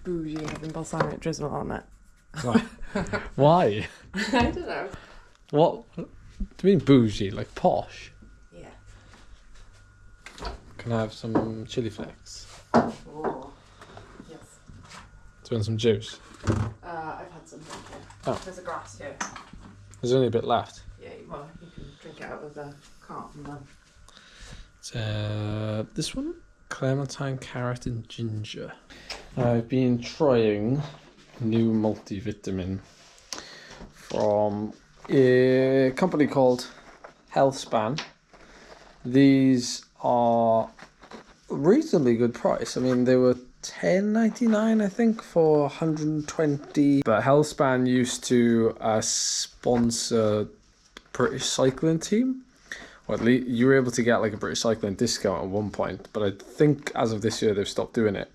bougie having balsamic drizzle on it. Why? I don't know. What do you mean bougie? Like posh? Yeah. Can I have some chili flakes? Oh. Yes. Do you want some juice? I've had some. Oh. There's a glass here. There's only a bit left. Yeah, well, you can drink it out of the carton then. It's this one? Clementine, carrot and ginger. I've been trying new multivitamin from a company called Healthspan. These are reasonably good price. I mean, they were $10.99 I think for 120, but Healthspan used to sponsor British cycling team, or at least you were able to get like a British cycling discount at one point, but I think as of this year they've stopped doing it.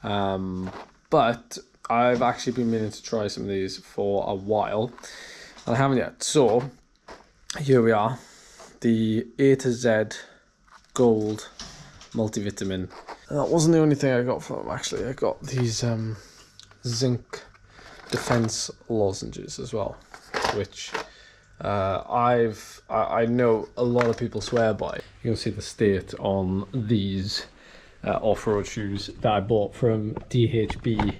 But I've actually been meaning to try some of these for a while and I haven't yet. So here we are, the A to Z Gold multivitamin. That wasn't the only thing I got from them actually. I got these zinc defense lozenges as well, which I know a lot of people swear by. You can see the state on these off-road shoes that I bought from DHB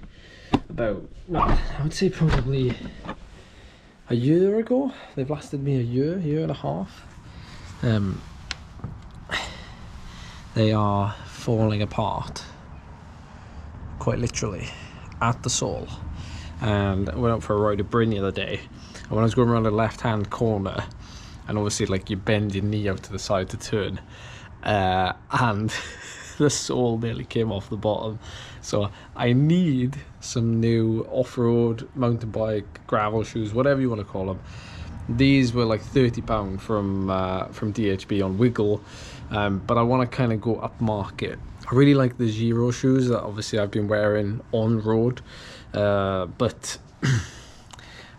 about, I would say probably a year ago. They've lasted me a year and a half. They are falling apart, quite literally, at the sole. And I went out for a ride at Bryn the other day, and when I was going around the left-hand corner, and obviously like you bend your knee out to the side to turn, and the sole nearly came off the bottom. So I need some new off-road, mountain bike, gravel shoes, whatever you want to call them. These were like £30 from DHB on Wiggle, but I want to kind of go up market. I really like the Giro shoes that obviously I've been wearing on road, but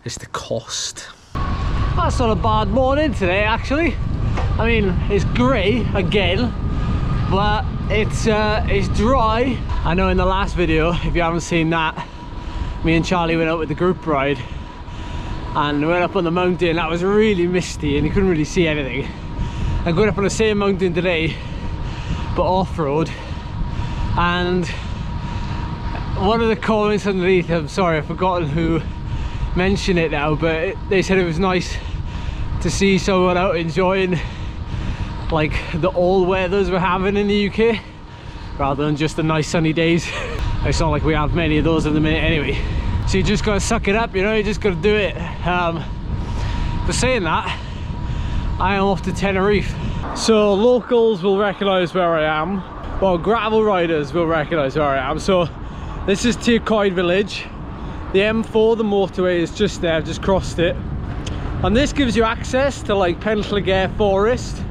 it's the cost. That's not a bad morning today actually. I mean, it's grey again, but it's dry. I know in the last video, if you haven't seen that, me and Charlie went out with the group ride and we went up on the mountain. That was really misty and you couldn't really see anything. I'm going up on the same mountain today, but off-road, and one of the comments underneath, I'm sorry, I've forgotten who mentioned it now, but they said it was nice to see someone out enjoying like the all weathers we're having in the UK rather than just the nice sunny days. It's not like we have many of those in the minute anyway, so you just gotta suck it up, you know, you just gotta do it. But saying that, I am off to Tenerife, so locals will recognise where I am, well, gravel riders will recognise where I am. So this is Tircoed village, the M4, the motorway is just there, I've just crossed it, and this gives you access to like Penllygare Forest.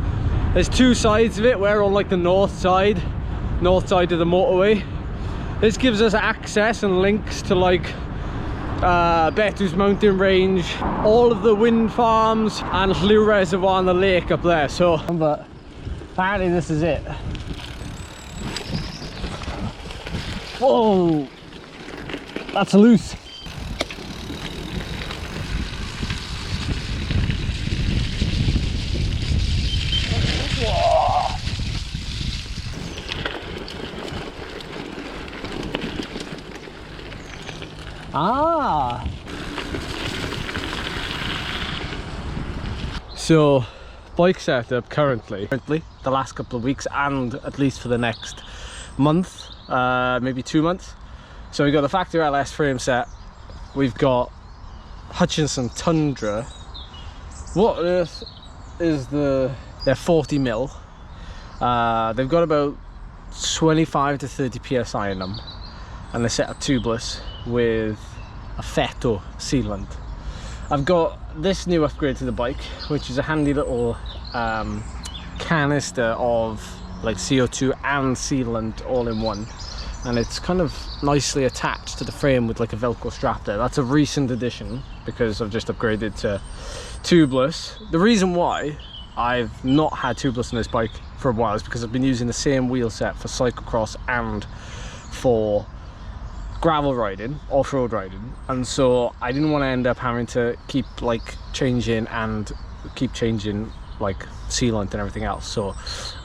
There's two sides of it. We're on like the north side of the motorway. This gives us access and links to like Betws mountain range, all of the wind farms and Llyw Reservoir and the lake up there. So, but apparently this is it. Whoa, that's loose. Ah, so bike setup currently the last couple of weeks and at least for the next month, maybe 2 months. So we've got the factory LS frame set, we've got Hutchinson Tundra. What on earth is they're 40mm. They've got about 25 to 30 psi in them, and they're set up tubeless with a Fetto sealant. I've got this new upgrade to the bike, which is a handy little canister of like CO2 and sealant all in one, and it's kind of nicely attached to the frame with like a Velcro strap there. That's a recent addition because I've just upgraded to tubeless. The reason why I've not had tubeless on this bike for a while is because I've been using the same wheel set for cyclocross and for gravel riding, off-road riding, and so I didn't want to end up having to keep like changing like sealant and everything else, so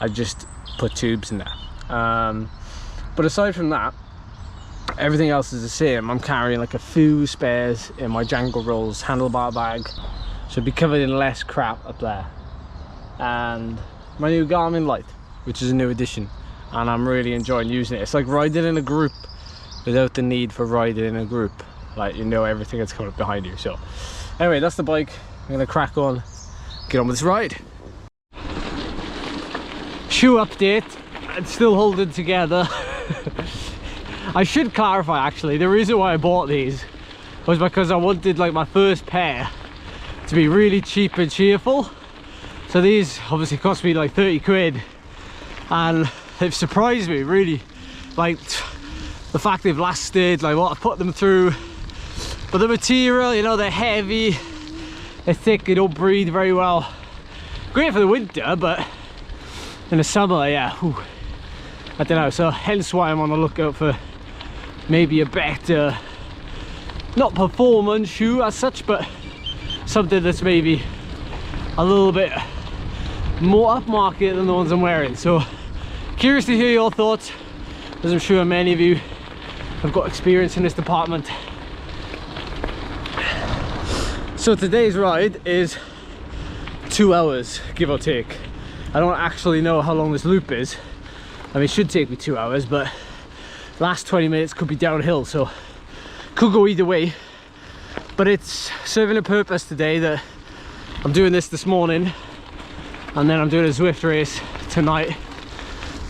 I just put tubes in there. But aside from that, everything else is the same. I'm carrying like a few spares in my Django Rolls handlebar bag, so I'll be covered in less crap up there. And my new Garmin light, which is a new addition, and I'm really enjoying using it. It's like riding in a group without the need for riding in a group, like you know everything that's coming up behind you. So anyway, that's the bike. I'm gonna crack on, get on with this ride. Shoe update, it's still holding together. I should clarify actually, the reason why I bought these was because I wanted like my first pair to be really cheap and cheerful. So these obviously cost me like 30 quid, and they've surprised me really, like the fact they've lasted, like what I've put them through. But the material, you know, they're heavy, they're thick, they don't breathe very well. Great for the winter, but in the summer, yeah, whew, I don't know. So hence why I'm on the lookout for maybe a better, not performance shoe as such, but something that's maybe a little bit more upmarket than the ones I'm wearing. So curious to hear your thoughts, as I'm sure many of you have got experience in this department. So today's ride is 2 hours, give or take. I don't actually know how long this loop is. I mean, it should take me 2 hours, but last 20 minutes could be downhill, so could go either way. But it's serving a purpose today that I'm doing this morning, and then I'm doing a Zwift race tonight.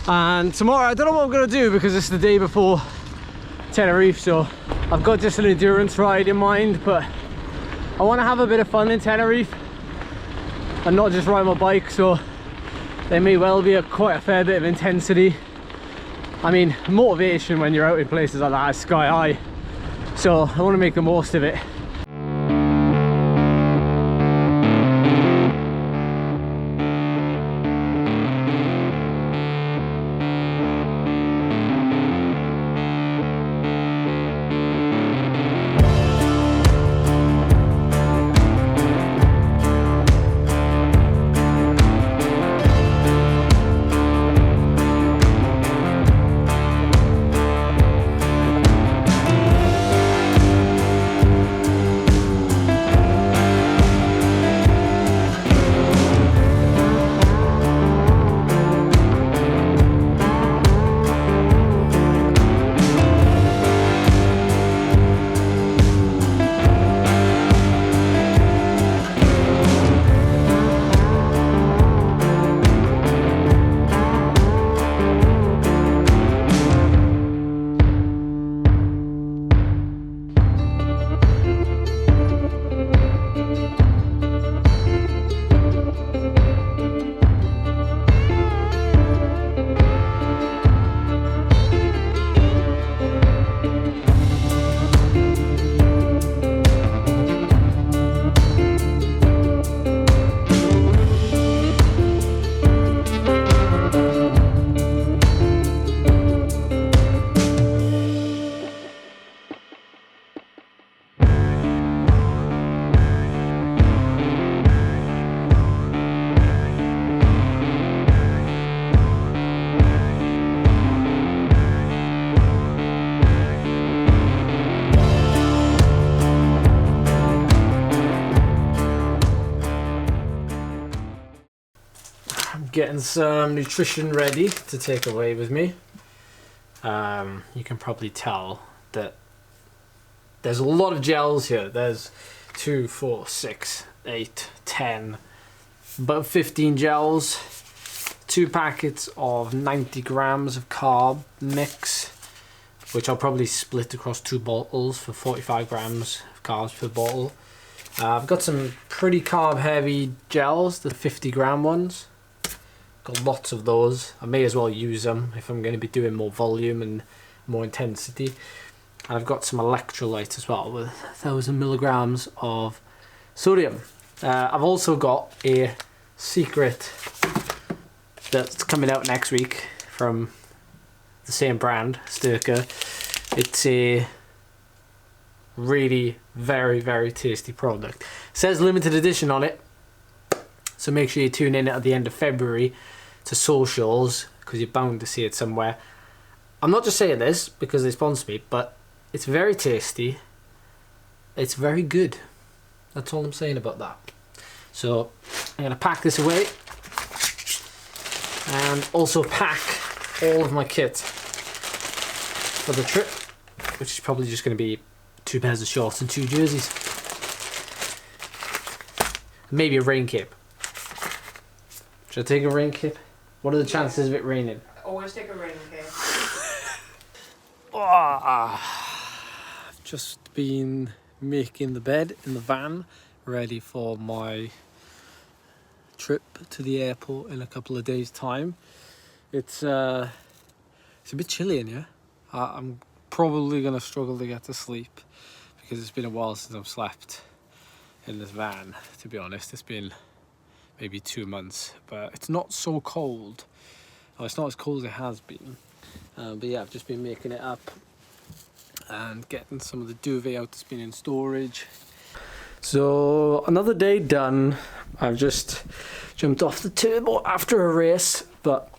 And tomorrow, I don't know what I'm gonna do because it's the day before Tenerife, so I've got just an endurance ride in mind, but I want to have a bit of fun in Tenerife and not just ride my bike, so there may well be quite a fair bit of intensity. I mean, motivation when you're out in places like that is sky high, so I want to make the most of it. Getting some nutrition ready to take away with me. You can probably tell that there's a lot of gels here. There's 2, 4, 6, 8, 10, about 15 gels, 2 packets of 90 grams of carb mix, which I'll probably split across 2 bottles for 45 grams of carbs per bottle. I've got some pretty carb heavy gels, the 50 gram ones. Got lots of those. I may as well use them if I'm going to be doing more volume and more intensity. And I've got some electrolytes as well with 1,000 milligrams of sodium. I've also got a secret that's coming out next week from the same brand, Sturka. It's a Really very, very tasty product. It says limited edition on it, so make sure you tune in at the end of February to socials, because you're bound to see it somewhere. I'm not just saying this because they sponsor me, but it's very tasty. It's very good. That's all I'm saying about that. So I'm going to pack this away and also pack all of my kit for the trip, which is probably just going to be 2 pairs of shorts and 2 jerseys. Maybe a rain cape. Should I take a rain cape? What are the chances of it raining? Always take a rain cape. I've just been making the bed in the van, ready for my trip to the airport in a couple of days' time. It's a bit chilly in here. I'm probably gonna struggle to get to sleep because it's been a while since I've slept in this van, to be honest. It's been maybe 2 months, but it's not so cold. Oh, it's not as cold as it has been. But yeah, I've just been making it up and getting some of the duvet out that's been in storage. So another day done. I've just jumped off the turbo after a race, but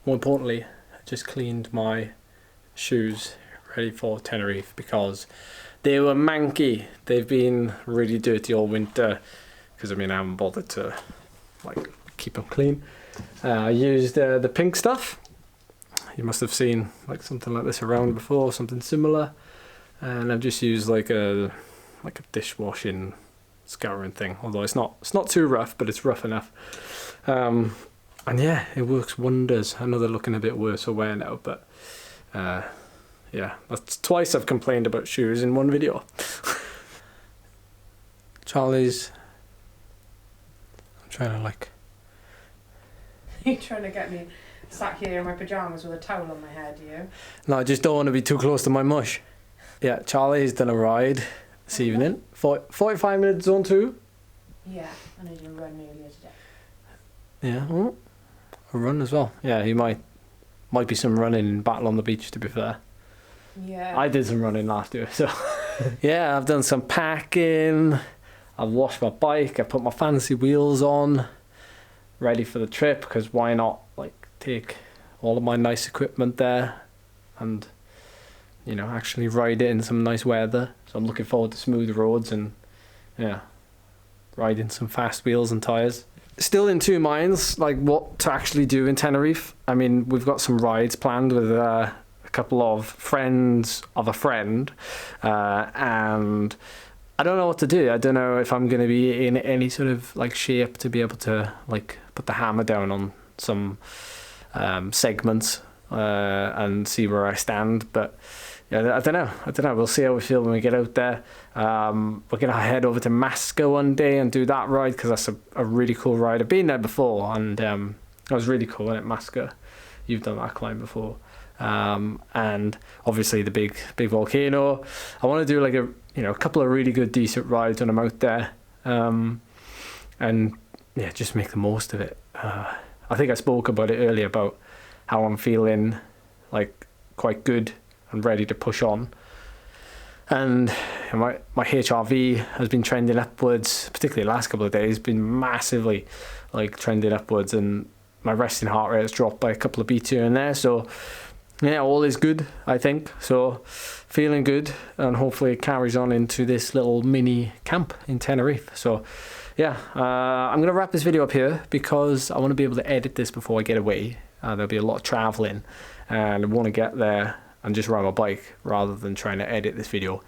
more importantly, I just cleaned my shoes ready for Tenerife because they were manky. They've been really dirty all winter because I haven't bothered to like keep them clean. I used the pink stuff. You must have seen like something like this around before, something similar, and I've just used like a dishwashing scouring thing, although it's not too rough, but it's rough enough. And yeah, it works wonders. I know they're looking a bit worse for wear now, but yeah, that's twice I've complained about shoes in one video. Charlie's, I'm trying to like... You're trying to get me sat here in my pyjamas with a towel on my head, you? No, I just don't want to be too close to my mush. Yeah, Charlie's done a ride this evening. 45 minutes zone 2. Yeah, I need to run earlier today. Yeah, oh, a run as well. Yeah, he might be some running in Battle on the Beach, to be fair. Yeah. I did some running last year, so... Yeah, I've done some packing. I've washed my bike. I put my fancy wheels on. Ready for the trip, because why not like take all of my nice equipment there and, you know, actually ride it in some nice weather. So I'm looking forward to smooth roads and, yeah, riding some fast wheels and tyres. Still in 2 minds, like what to actually do in Tenerife. I mean, we've got some rides planned with a couple of friends of a friend, and I don't know what to do. I don't know if I'm going to be in any sort of like shape to be able to like put the hammer down on some segments and see where I stand. But yeah, I don't know. We'll see how we feel when we get out there. We're gonna head over to Masca one day and do that ride because that's a really cool ride. I've been there before and it was really cool at Masca. You've done that climb before. And obviously the big volcano. I want to do like a couple of really good decent rides when I'm out there, and yeah, just make the most of it. I think I spoke about it earlier about how I'm feeling like quite good and ready to push on, and my HRV has been trending upwards, particularly the last couple of days, been massively like trending upwards, and my resting heart rate has dropped by a couple of beats here and there, so yeah, all is good, I think. So feeling good, and hopefully it carries on into this little mini camp in Tenerife. So yeah, I'm going to wrap this video up here because I want to be able to edit this before I get away. There'll be a lot of traveling and I want to get there and just ride my bike rather than trying to edit this video.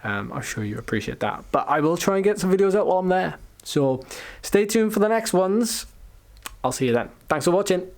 I'm sure you appreciate that, but I will try and get some videos out while I'm there. So stay tuned for the next ones. I'll see you then. Thanks for watching.